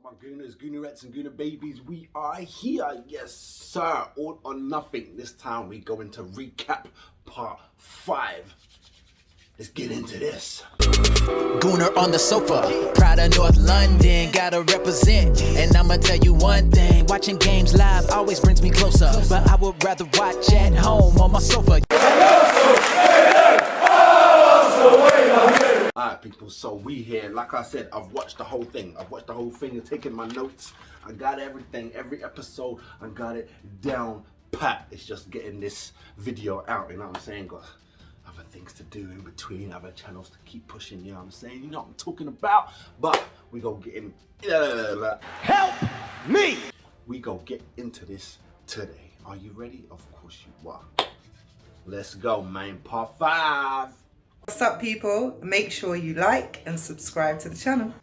up, my Gooners, Goonerettes and Gooner babies? We are here, yes sir, all or nothing. This time we go into recap part 5. Let's get into this. Gooner on the sofa, proud of North London, gotta represent. And I'ma tell you one thing, watching games live always brings me closer. But I would rather watch at home on my sofa. Alright people, so we here. Like I said, I've watched the whole thing. And taken my notes. I got everything, every episode, I got it down pat. It's just getting this video out, you know what I'm saying? Got other things to do in between, other channels to keep pushing, you know what I'm saying? You know what I'm talking about? But we go get in. Help me! We go get into this today. Are you ready? Of course you are. Let's go, man. Part 5. What's up, people? Make sure you like and subscribe to the channel.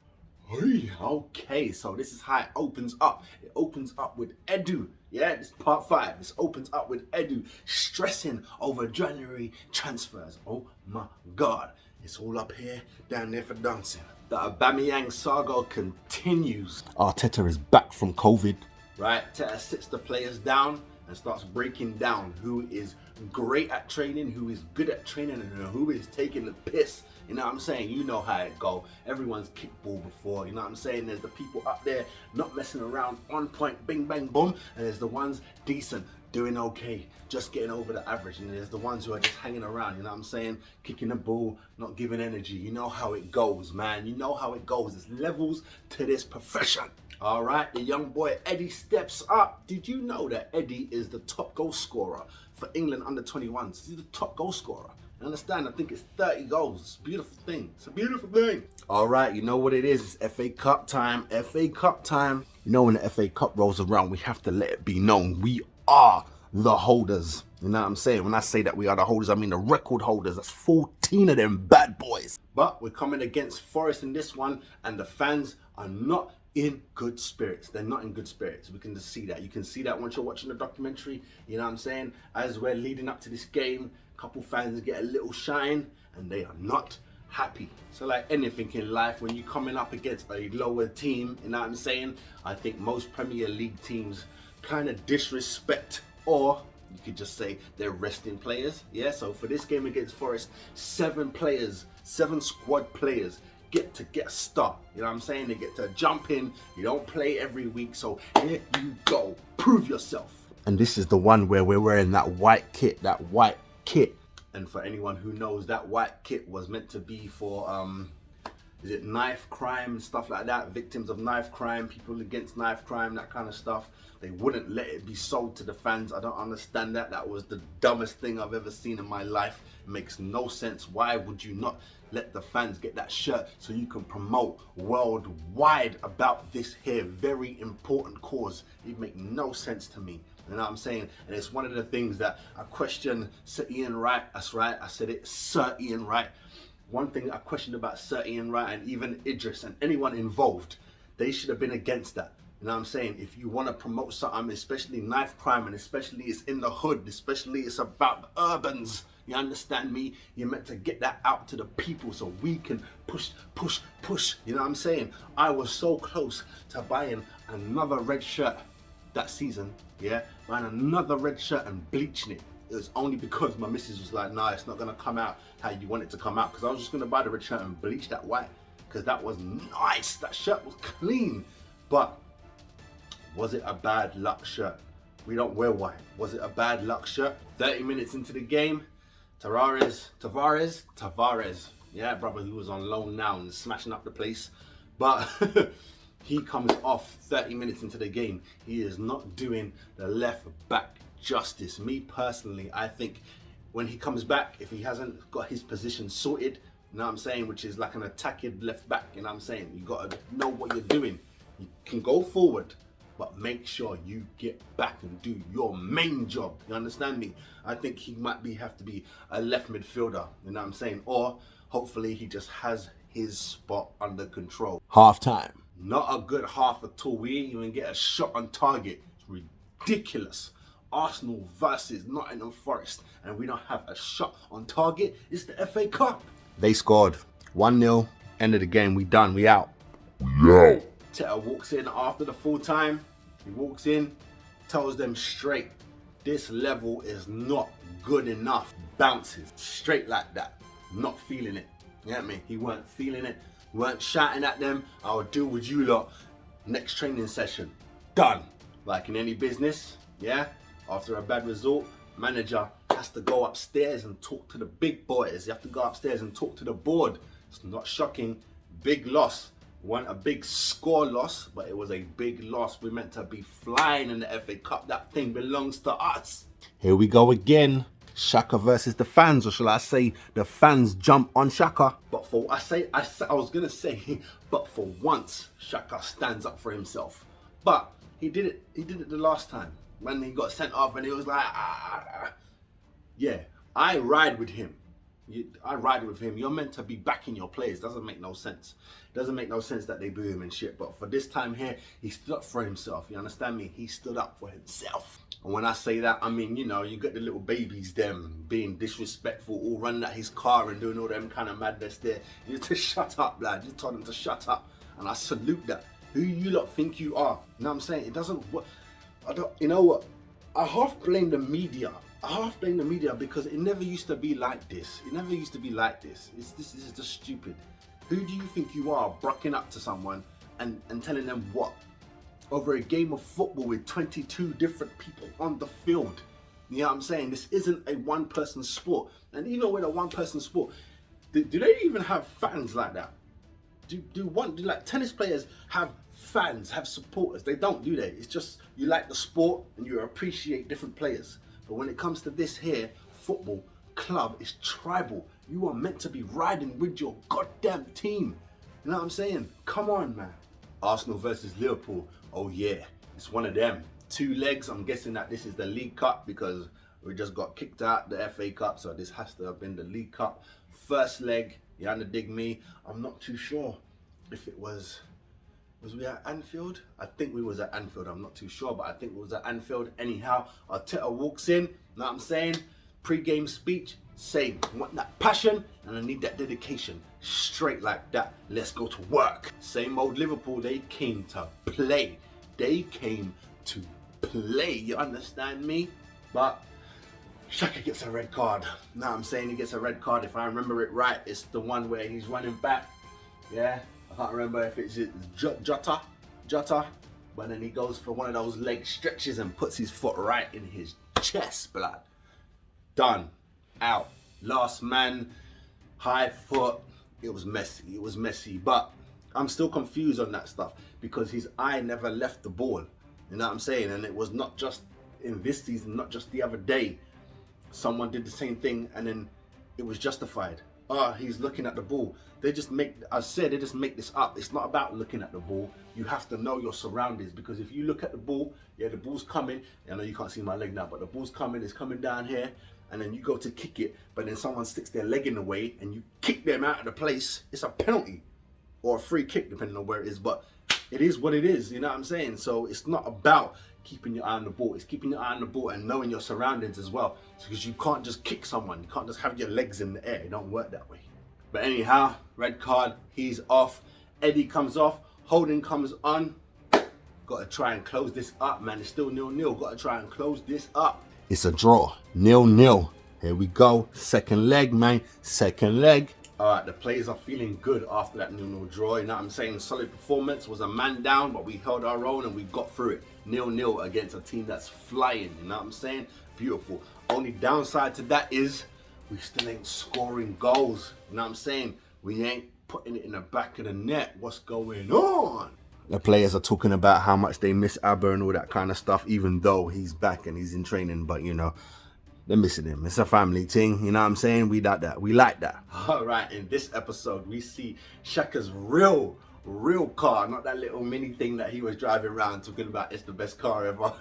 Okay, so this is how it opens up. It opens up with Edu. Yeah, this is part 5. This opens up with Edu stressing over January transfers. Oh my God. It's all up here, down there for dancing. The Aubameyang saga continues. Arteta is back from COVID, right? Arteta sits the players down and starts breaking down who is great at training, who is good at training, and who is taking the piss. You know what I'm saying? You know how it go. Everyone's kicked ball before. You know what I'm saying? There's the people up there not messing around, on point, bing, bang, boom. And there's the ones decent, doing okay, just getting over the average. And there's the ones who are just hanging around, you know what I'm saying? Kicking the ball, not giving energy. You know how it goes, man. You know how it goes. There's levels to this profession. All right, the young boy Eddie steps up. Did you know that Eddie is the top goal scorer for England under 21s? He's the top goal scorer. I understand, I think it's 30 goals. It's a beautiful thing. It's a beautiful thing. All right, you know what it is. It's FA Cup time. FA Cup time. You know, when the FA Cup rolls around, we have to let it be known. We are the holders. You know what I'm saying? When I say that we are the holders, I mean the record holders. That's 14 of them bad boys. But we're coming against Forest in this one, and the fans are not in good spirits. They're not in good spirits. We can just see that. You can see that once you're watching the documentary. You know what I'm saying? As we're leading up to this game, a couple fans get a little shine and they are not happy. So like anything in life, when you're coming up against a lower team, you know what I'm saying? I think most Premier League teams kind of disrespect, or you could just say they're resting players. Yeah, so for this game against Forest, 7 squad players get a start. You know what I'm saying? They get to jump in. You don't play every week, so here you go. Prove yourself. And this is the one where we're wearing that white kit. And for anyone who knows, that white kit was meant to be for is it knife crime and stuff like that? Victims of knife crime, people against knife crime, that kind of stuff. They wouldn't let it be sold to the fans. I don't understand that. That was the dumbest thing I've ever seen in my life. It makes no sense. Why would you not let the fans get that shirt so you can promote worldwide about this here very important cause? It makes no sense to me. You know what I'm saying? And it's one of the things that I question Sir Ian Wright. That's right, I said it, Sir Ian Wright. One thing I questioned about Sir Ian Wright and even Idris and anyone involved, they should have been against that. You know what I'm saying? If you want to promote something, especially knife crime, and especially it's in the hood, especially it's about the urbans, you understand me? You're meant to get that out to the people so we can push. You know what I'm saying? I was so close to buying another red shirt that season, yeah? Buying another red shirt and bleaching it. It was only because my missus was like, nah, it's not gonna come out how you want it to come out, because I was just gonna buy the red shirt and bleach that white, because that was nice. That shirt was clean. But was it a bad luck shirt? We don't wear white. Was it a bad luck shirt? 30 minutes into the game, Tavares, yeah, brother, who was on loan now and smashing up the place, but he comes off 30 minutes into the game. He is not doing the left back justice. Me personally, I think when he comes back, if he hasn't got his position sorted, you know what I'm saying, which is like an attacking left back, you know what I'm saying, you got to know what you're doing. You can go forward, but make sure you get back and do your main job. You understand me? I think he might have to be a left midfielder, you know what I'm saying? Or hopefully he just has his spot under control. Half time. Not a good half at all. We didn't even get a shot on target. It's ridiculous. Arsenal versus Nottingham Forest, and we don't have a shot on target. It's the FA Cup. They scored 1-0. End of the game. We done. We out. Arteta walks in after the full time. He walks in, tells them straight, this level is not good enough. Bounces straight like that. Not feeling it. You get me? He weren't feeling it. Weren't shouting at them. I'll deal with you lot next training session. Done. Like in any business, yeah? After a bad result, manager has to go upstairs and talk to the big boys. You have to go upstairs and talk to the board. It's not shocking. Big loss. Wasn't a big score loss, but it was a big loss. We're meant to be flying in the FA Cup. That thing belongs to us. Here we go again. Saka versus the fans, or shall I say the fans jump on Saka. But for I was gonna say, but for once, Saka stands up for himself. But he did it the last time when he got sent off and he was like, yeah, I ride with him. I ride with him. You're meant to be backing your players. Doesn't make no sense. Doesn't make no sense that they boo him and shit. But for this time here, he stood up for himself. You understand me? He stood up for himself. And when I say that, I mean, you know, you got the little babies, them being disrespectful, all running at his car and doing all them kind of madness there. You just shut up, lad. You told him to shut up. And I salute that. Who you lot think you are? You know what I'm saying? It doesn't work. You know what? I half blame the media. Because it never used to be like this. It never used to be like this. This is just stupid. Who do you think you are, brocking up to someone and telling them what? Over a game of football with 22 different people on the field. You know what I'm saying? This isn't a one-person sport. And even with a one-person sport, do they even have fans like that? Do like tennis players have fans, have supporters? They don't, do they? It's just you like the sport and you appreciate different players. But when it comes to this here, football, club, is tribal. You are meant to be riding with your goddamn team. You know what I'm saying? Come on, man. Arsenal versus Liverpool. Oh yeah, it's one of them. 2 legs. I'm guessing that this is the League Cup because we just got kicked out the FA Cup. So this has to have been the League Cup. First leg, you dig me? I'm not too sure if it was we at Anfield? I think we was at Anfield. I'm not too sure, but I think it was at Anfield. Anyhow, Arteta walks in, know what I'm saying? Pre-game speech, saying, I want that passion and I need that dedication. Straight like that. Let's go to work. Same old Liverpool, they came to play. They came to play, you understand me? But Saka gets a red card. Know what I'm saying? He gets a red card. If I remember it right, it's the one where he's running back. Yeah? I can't remember if it's Jota, but then he goes for one of those leg stretches and puts his foot right in his chest, blood. Done. Out. Last man, high foot. It was messy, but I'm still confused on that stuff because his eye never left the ball. You know what I'm saying? And it was not just in this season, not just the other day. Someone did the same thing and then it was justified. He's looking at the ball. They just make this up. It's not about looking at the ball. You have to know your surroundings because if you look at the ball, yeah, the ball's coming. I know you can't see my leg now, but the ball's coming. It's coming down here, and then you go to kick it, but then someone sticks their leg in the way, and you kick them out of the place. It's a penalty or a free kick, depending on where it is. But it is what it is. You know what I'm saying? So it's not about keeping your eye on the ball. It's keeping your eye on the ball and knowing your surroundings as well. Because you can't just kick someone. You can't just have your legs in the air. It don't work that way. But anyhow, red card, he's off. Eddie comes off. Holding comes on. Got to try and close this up, man. It's still 0-0. Got to try and close this up. It's a draw. 0-0. Here we go. Second leg, man. Second leg. All right, the players are feeling good after that 0-0 draw. You know what I'm saying? Solid performance. Was a man down, but we held our own and we got through it. 0-0 against a team that's flying. You know what I'm saying? Beautiful. Only downside to that is we still ain't scoring goals. You know what I'm saying? We ain't putting it in the back of the net. What's going on? The players are talking about how much they miss Abba and all that kind of stuff, even though he's back and he's in training. But, you know, they're missing him. It's a family thing. You know what I'm saying? We like that. We like that. All right. In this episode, we see Saka's real car, not that little mini thing that he was driving around talking about it's the best car ever.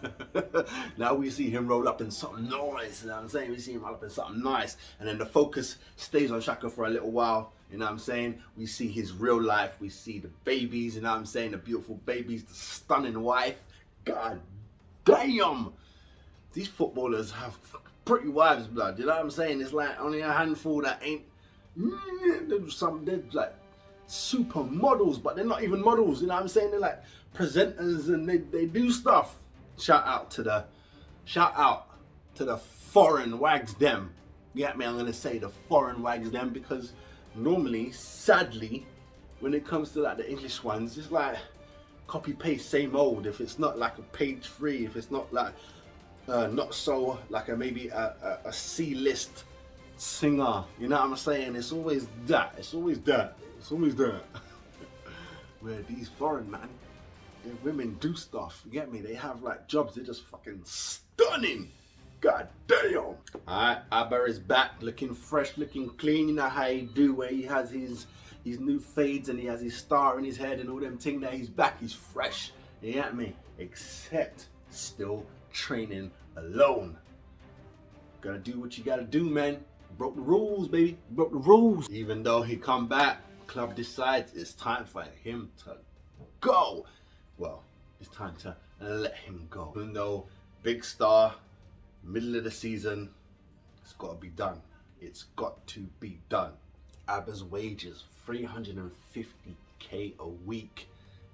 Now we see him roll up in something nice. You know what I'm saying? We see him roll up in something nice. And then the focus stays on Saka for a little while. You know what I'm saying? We see his real life. We see the babies. You know what I'm saying? The beautiful babies, the stunning wife. God damn. These footballers have pretty wives, blood. You know what I'm saying? It's like only a handful that ain't. There's like supermodels, but they're not even models, you know what I'm saying? They're like presenters and they do stuff. Shout out to the foreign wags them. You get me? I'm gonna say the foreign wags them, because normally, sadly, when it comes to like the English ones, it's like copy paste, same old. If it's not like a page 3, if it's not like not so like maybe a C-list singer, you know what I'm saying? It's always that. It's always that. It's always that. Where these foreign man, their women do stuff. You get me? They have like jobs. They're just fucking stunning. God damn. Alright, Aber is back, looking fresh, looking clean. You know how he do, where he has his new fades and he has his star in his head and all them thing. That he's back, he's fresh. You get me? Except still training alone. Gotta do what you gotta do, man. Broke the rules, baby. Broke the rules. Even though he come back, club decides it's time for him to go. Well, it's time to let him go. Even though big star, middle of the season, it's got to be done. It's got to be done. Abba's wages, 350k a week.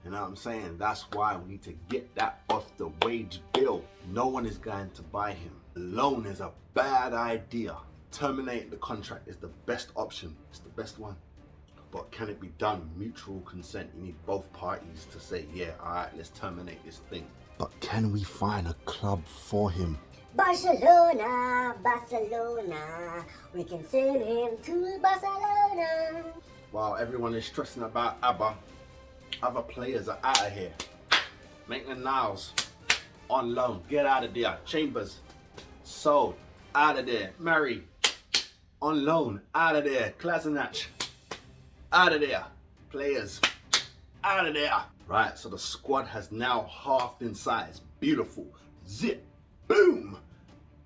You know what I'm saying? That's why we need to get that off the wage bill. No one is going to buy him. Loan is a bad idea. Terminating the contract is the best option. It's the best one. But can it be done? Mutual consent. You need both parties to say, yeah, all right, let's terminate this thing. But can we find a club for him? Barcelona, we can send him to Barcelona. While everyone is stressing about Abba, other players are out of here. Maitland-Niles, on loan, get out of there. Chambers, sold, out of there. Murray, on loan, out of there. Kolasinac, out of there. Players, out of there. Right, so the squad has now halved in size. Beautiful. Zip. Boom!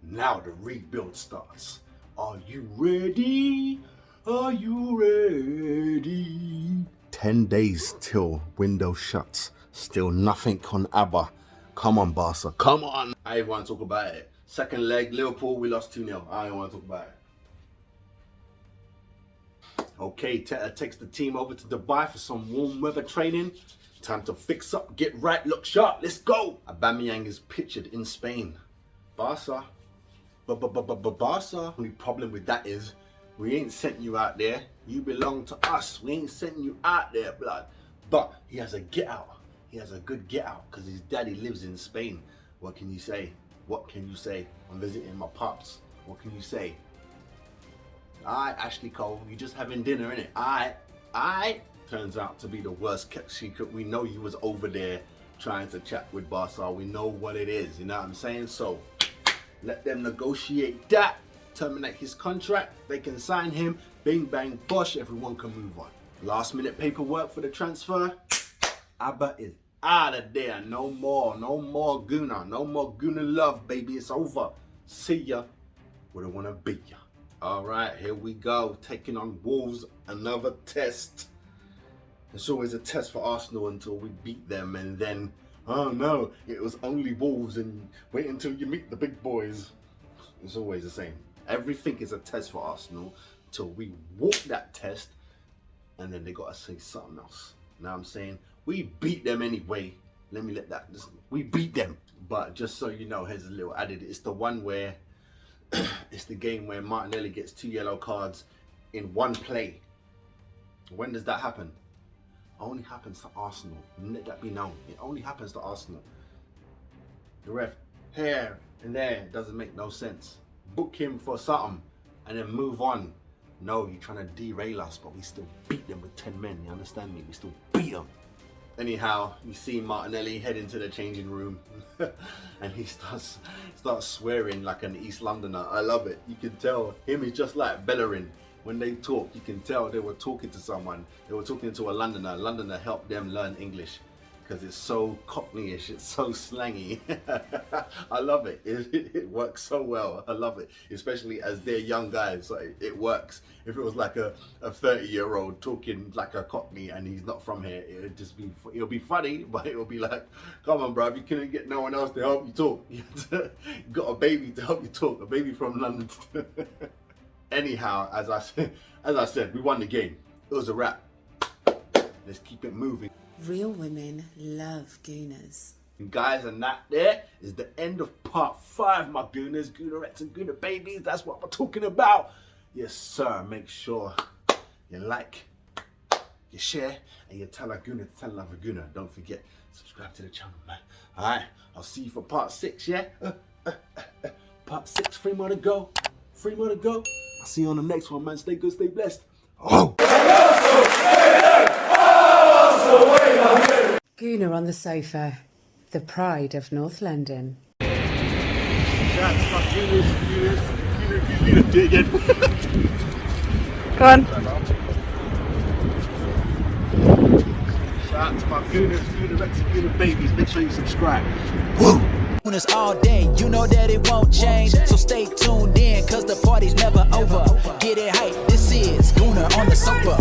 Now the rebuild starts. Are you ready? Are you ready? 10 days till window shuts. Still nothing on Abba. Come on, Barca. Come on. I don't want to talk about it. Second leg, Liverpool, we lost 2-0. I don't want to talk about it. Okay, Teta takes the team over to Dubai for some warm weather training. Time to fix up, get right, look sharp. Let's go. Aubameyang is pictured in Spain. Barca. Barca. Only problem with that is we ain't sent you out there. You belong to us. We ain't sending you out there, blood. But he has a get out. He has a good get out because his daddy lives in Spain. What can you say? What can you say? I'm visiting my pops. What can you say? Alright, Ashley Cole, you just having dinner, innit? Alright. Turns out to be the worst kept secret. We know you was over there trying to chat with Barca. We know what it is, you know what I'm saying? So let them negotiate that, terminate his contract, they can sign him, bing bang bosh, everyone can move on. Last minute paperwork for the transfer. Abba is out of there. No more Gooner. No more Gooner love, baby. It's over. See ya. Wouldn't want to beat ya. Alright, here we go. Taking on Wolves, another test. It's always a test for Arsenal until we beat them, and then, oh no, it was only Wolves, and wait until you meet the big boys. It's always the same. Everything is a test for Arsenal till we walk that test, and then they gotta say something else. Now I'm saying, we beat them anyway. We beat them. But just so you know, here's a little added. It's the one where, it's the game where Martinelli gets 2 yellow cards in one play. When does that happen? Only happens to Arsenal. Let that be known. It only happens to Arsenal. The ref, here and there, doesn't make no sense. Book him for something and then move on. No, you're trying to derail us, but we still beat them with 10 men. You understand me? We still beat them. Anyhow, you see Martinelli head into the changing room and he starts swearing like an East Londoner. I love it. You can tell him is just like Bellerin. When they talk, you can tell they were talking to someone. They were talking to a Londoner. A Londoner helped them learn English because it's so cockneyish, it's so slangy. I love it. It works so well. I love it, especially as they're young guys. So it works. If it was like a 30-year-old talking like a cockney and he's not from here, it'll be funny, but it'll be like, come on, bruv, you couldn't get no one else to help you talk. You got a baby to help you talk, a baby from London. Anyhow, as I said, we won the game. It was a wrap. Let's keep it moving. Real women love Gooners. And guys, and that there is the end of part 5, my Gooners, Goonerettes and Gooner babies. That's what we're talking about. Yes, sir. Make sure you like, you share, and you tell a Gooner to tell another Gooner. Don't forget, subscribe to the channel, man. All right, I'll see you for part 6, yeah? Part 6, 3 more to go. 3 more to go. I'll see you on the next one, man. Stay good, stay blessed. Oh! Gooner on the sofa, the pride of North London. Shout out to my Gooners, do it again. Go on. Shout out to my Gooners, Goonerettes and Gooner babies. Make sure you subscribe. Woo! Gooners all day, you know that it won't change. So stay tuned in, cause the party's never over. Get it hype, this is Gooner on the sofa.